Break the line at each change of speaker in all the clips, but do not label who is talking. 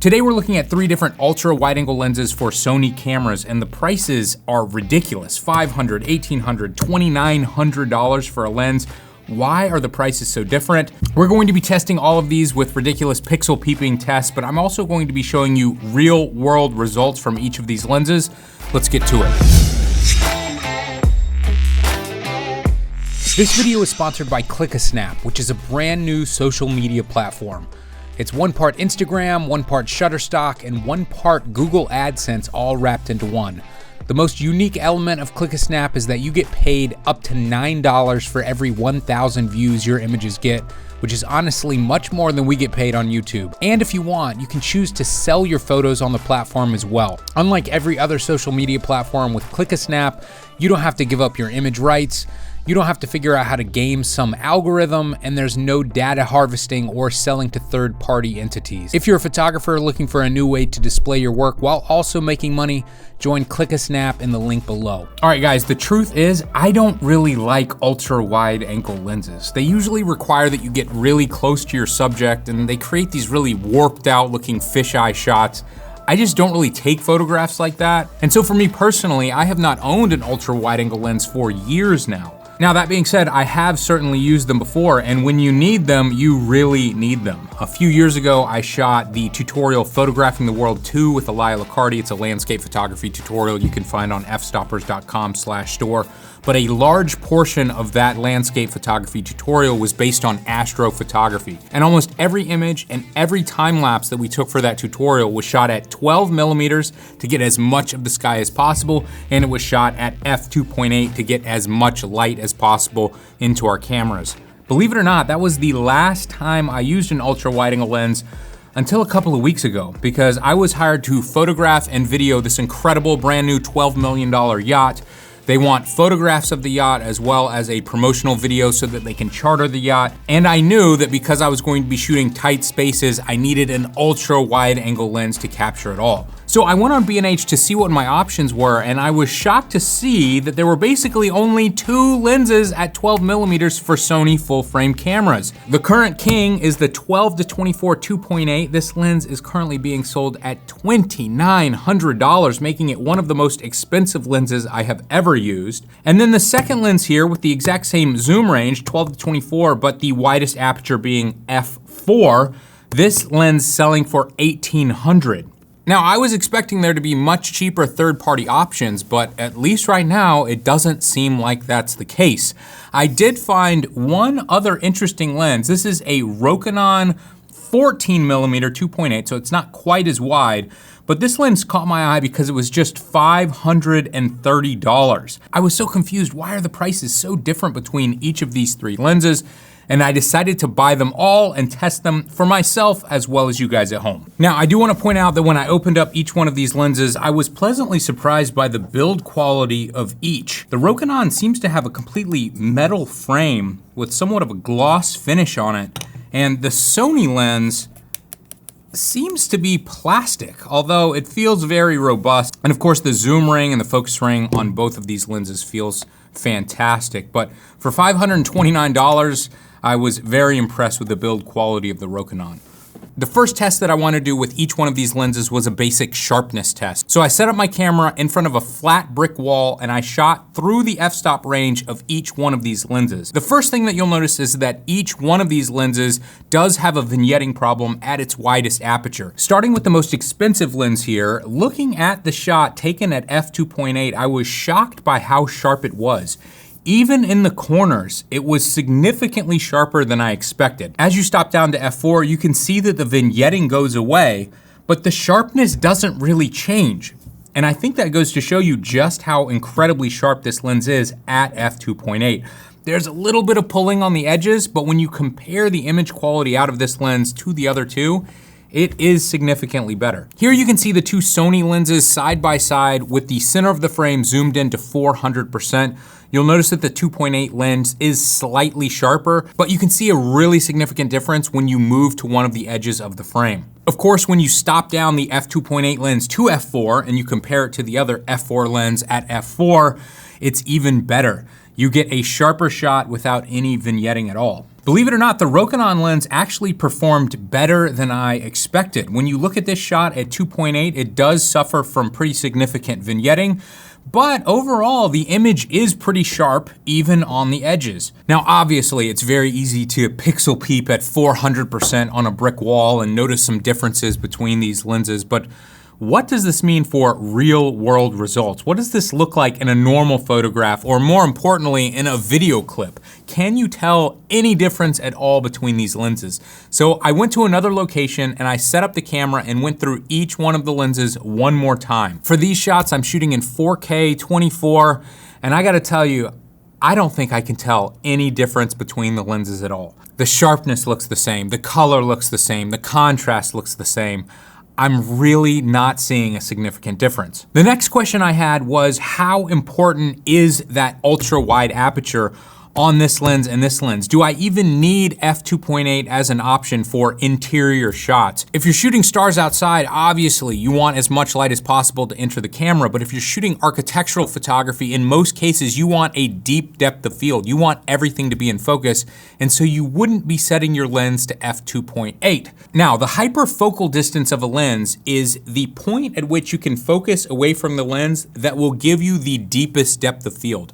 Today we're looking at 3 different ultra wide angle lenses for Sony cameras, and the prices are ridiculous. $500, $1,800, $2,900 for a lens. Why are the prices so different? We're going to be testing all of these with ridiculous pixel peeping tests, but I'm also going to be showing you real world results from each of these lenses. Let's get to it. This video is sponsored by Click-A-Snap, which is a brand new social media platform. It's one part Instagram, one part Shutterstock, and one part Google AdSense all wrapped into one. The most unique element of Click-A-Snap is that you get paid up to $9 for every 1,000 views your images get, which is honestly much more than we get paid on YouTube. And if you want, you can choose to sell your photos on the platform as well. Unlike every other social media platform, with Click-A-Snap, you don't have to give up your image rights. You don't have to figure out how to game some algorithm, and there's no data harvesting or selling to third-party entities. If you're a photographer looking for a new way to display your work while also making money, join Click-A-Snap in the link below. All right, guys, the truth is, I don't really like ultra-wide angle lenses. They usually require that you get really close to your subject, and they create these really warped out looking fisheye shots. I just don't really take photographs like that. And so for me personally, I have not owned an ultra wide angle lens for years now. Now, that being said, I have certainly used them before, and when you need them, you really need them. A few years ago, I shot the tutorial Photographing the World 2 with Elia Liccardi. It's a landscape photography tutorial you can find on fstoppers.com/store. But a large portion of that landscape photography tutorial was based on astrophotography. And almost every image and every time lapse that we took for that tutorial was shot at 12 millimeters to get as much of the sky as possible, and it was shot at f2.8 to get as much light as possible into our cameras. Believe it or not, that was the last time I used an ultra wide angle lens until a couple of weeks ago, because I was hired to photograph and video this incredible brand new $12 million yacht. They want photographs of the yacht as well as a promotional video so that they can charter the yacht. And I knew that because I was going to be shooting tight spaces, I needed an ultra wide angle lens to capture it all. So I went on B&H to see what my options were, and I was shocked to see that there were basically only 2 lenses at 12 millimeters for Sony full frame cameras. The current king is the 12 to 24 2.8. This lens is currently being sold at $2,900, making it one of the most expensive lenses I have ever used. And then the second lens here with the exact same zoom range, 12 to 24, but the widest aperture being f4, this lens selling for $1,800. Now, I was expecting there to be much cheaper third-party options, but at least right now, it doesn't seem like that's the case. I did find one other interesting lens. This is a Rokinon 14 millimeter 2.8, so it's not quite as wide, but this lens caught my eye because it was just $530. I was so confused, why are the prices so different between each of these 3 lenses? And I decided to buy them all and test them for myself as well as you guys at home. Now, I do want to point out that when I opened up each one of these lenses, I was pleasantly surprised by the build quality of each. The Rokinon seems to have a completely metal frame with somewhat of a gloss finish on it, and the Sony lens seems to be plastic, although it feels very robust. And of course, the zoom ring and the focus ring on both of these lenses feels fantastic. But for $529, I was very impressed with the build quality of the Rokinon. The first test that I want to do with each one of these lenses was a basic sharpness test. So I set up my camera in front of a flat brick wall and I shot through the f-stop range of each one of these lenses. The first thing that you'll notice is that each one of these lenses does have a vignetting problem at its widest aperture. Starting with the most expensive lens here, looking at the shot taken at f2.8, I was shocked by how sharp it was. Even in the corners, it was significantly sharper than I expected. As you stop down to f4, you can see that the vignetting goes away, but the sharpness doesn't really change. And I think that goes to show you just how incredibly sharp this lens is at f2.8. There's a little bit of pulling on the edges, but when you compare the image quality out of this lens to the other 2, it is significantly better. Here you can see the 2 Sony lenses side by side with the center of the frame zoomed in to 400%. You'll notice that the 2.8 lens is slightly sharper, but you can see a really significant difference when you move to one of the edges of the frame. Of course, when you stop down the f2.8 lens to f4 and you compare it to the other f4 lens at f4, it's even better. You get a sharper shot without any vignetting at all. Believe it or not, the Rokinon lens actually performed better than I expected. When you look at this shot at 2.8, it does suffer from pretty significant vignetting, but overall, the image is pretty sharp, even on the edges. Now, obviously, it's very easy to pixel peep at 400% on a brick wall and notice some differences between these lenses, but what does this mean for real world results? What does this look like in a normal photograph, or more importantly, in a video clip? Can you tell any difference at all between these lenses? So I went to another location and I set up the camera and went through each one of the lenses one more time. For these shots, I'm shooting in 4K 24, and I gotta tell you, I don't think I can tell any difference between the lenses at all. The sharpness looks the same, the color looks the same, the contrast looks the same. I'm really not seeing a significant difference. The next question I had was, how important is that ultra wide aperture on this lens and this lens? Do I even need f2.8 as an option for interior shots? If you're shooting stars outside, obviously you want as much light as possible to enter the camera, but if you're shooting architectural photography, in most cases you want a deep depth of field. You want everything to be in focus, and so you wouldn't be setting your lens to f2.8. Now, the hyperfocal distance of a lens is the point at which you can focus away from the lens that will give you the deepest depth of field.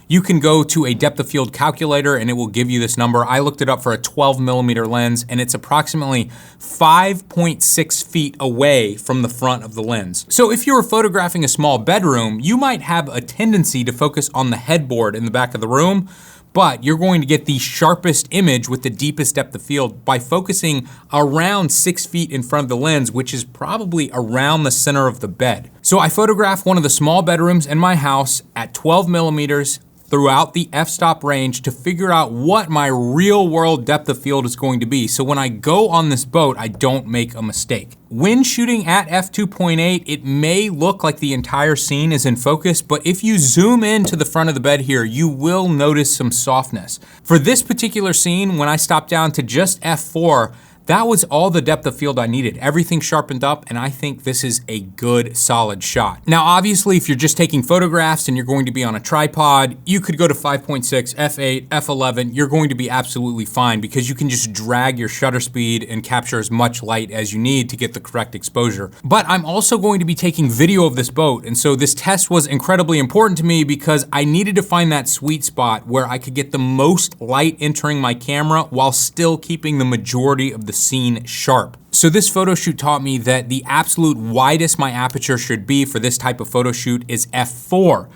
You can go to a depth of field calculator and it will give you this number. I looked it up for a 12mm lens and it's approximately 5.6 feet away from the front of the lens. So if you were photographing a small bedroom, you might have a tendency to focus on the headboard in the back of the room, but you're going to get the sharpest image with the deepest depth of field by focusing around 6 feet in front of the lens, which is probably around the center of the bed. So I photographed one of the small bedrooms in my house at 12mm throughout the f-stop range to figure out what my real world depth of field is going to be. So when I go on this boat, I don't make a mistake. When shooting at f2.8, it may look like the entire scene is in focus, but if you zoom in to the front of the bed here, you will notice some softness. For this particular scene, when I stopped down to just f4, that was all the depth of field I needed. Everything sharpened up, and I think this is a good, solid shot. Now, obviously, if you're just taking photographs and you're going to be on a tripod, you could go to 5.6, f8, f11. You're going to be absolutely fine because you can just drag your shutter speed and capture as much light as you need to get the correct exposure. But I'm also going to be taking video of this boat, and so this test was incredibly important to me because I needed to find that sweet spot where I could get the most light entering my camera while still keeping the majority of the scene sharp. So this photo shoot taught me that the absolute widest my aperture should be for this type of photo shoot is f4,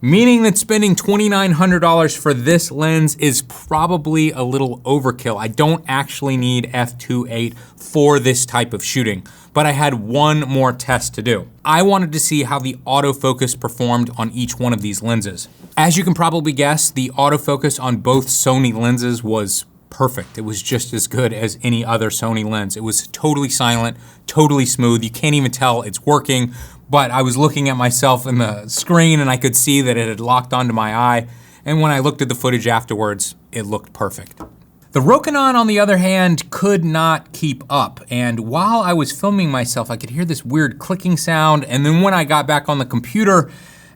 meaning that spending $2,900 for this lens is probably a little overkill. I don't actually need f2.8 for this type of shooting, but I had one more test to do. I wanted to see how the autofocus performed on each one of these lenses. As you can probably guess, the autofocus on both Sony lenses was perfect. It was just as good as any other Sony lens. It was totally silent, totally smooth. You can't even tell it's working, but I was looking at myself in the screen and I could see that it had locked onto my eye. And when I looked at the footage afterwards, it looked perfect. The Rokinon, on the other hand, could not keep up. And while I was filming myself, I could hear this weird clicking sound. And then when I got back on the computer,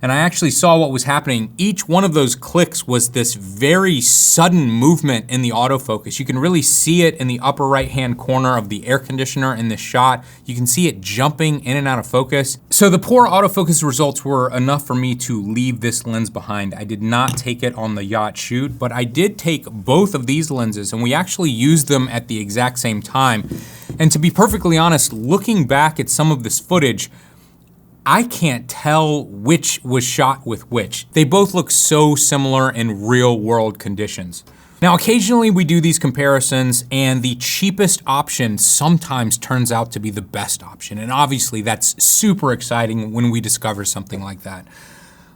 and I actually saw what was happening, each one of those clicks was this very sudden movement in the autofocus. You can really see it in the upper right-hand corner of the air conditioner in this shot. You can see it jumping in and out of focus. So the poor autofocus results were enough for me to leave this lens behind. I did not take it on the yacht shoot, but I did take both of these lenses and we actually used them at the exact same time. And to be perfectly honest, looking back at some of this footage, I can't tell which was shot with which. They both look so similar in real world conditions. Now, occasionally we do these comparisons and the cheapest option sometimes turns out to be the best option. And obviously that's super exciting when we discover something like that.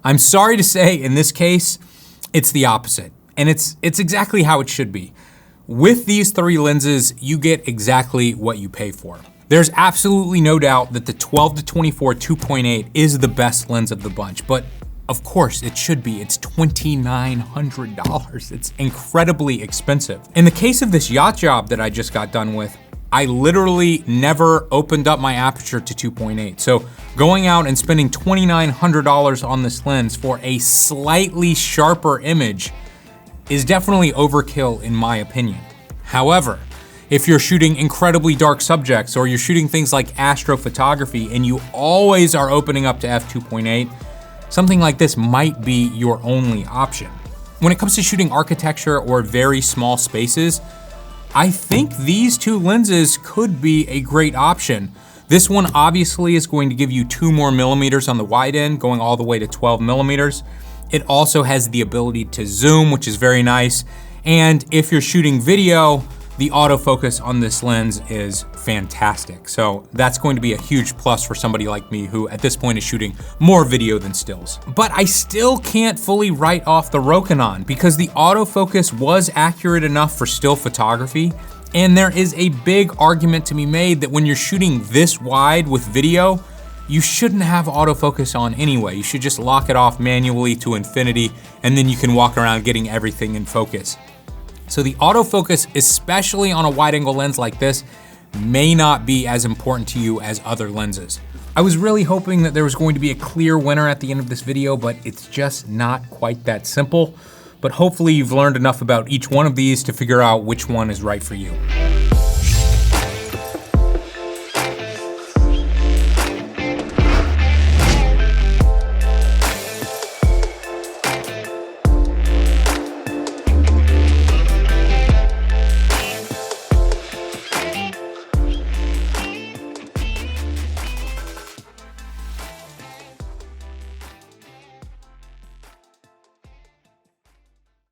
I'm sorry to say in this case, it's the opposite. And it's exactly how it should be. With these three lenses, you get exactly what you pay for. There's absolutely no doubt that the 12-24 2.8 is the best lens of the bunch, but of course it should be. It's $2,900. It's incredibly expensive. In the case of this yacht job that I just got done with, I literally never opened up my aperture to 2.8. So going out and spending $2,900 on this lens for a slightly sharper image is definitely overkill in my opinion. However, if you're shooting incredibly dark subjects or you're shooting things like astrophotography and you always are opening up to f2.8, something like this might be your only option. When it comes to shooting architecture or very small spaces, I think these two lenses could be a great option. This one obviously is going to give you 2 more millimeters on the wide end, going all the way to 12 millimeters. It also has the ability to zoom, which is very nice. And if you're shooting video, the autofocus on this lens is fantastic. So that's going to be a huge plus for somebody like me who at this point is shooting more video than stills. But I still can't fully write off the Rokinon because the autofocus was accurate enough for still photography. And there is a big argument to be made that when you're shooting this wide with video, you shouldn't have autofocus on anyway. You should just lock it off manually to infinity, and then you can walk around getting everything in focus. So the autofocus, especially on a wide angle lens like this, may not be as important to you as other lenses. I was really hoping that there was going to be a clear winner at the end of this video, but it's just not quite that simple. But hopefully you've learned enough about each one of these to figure out which one is right for you.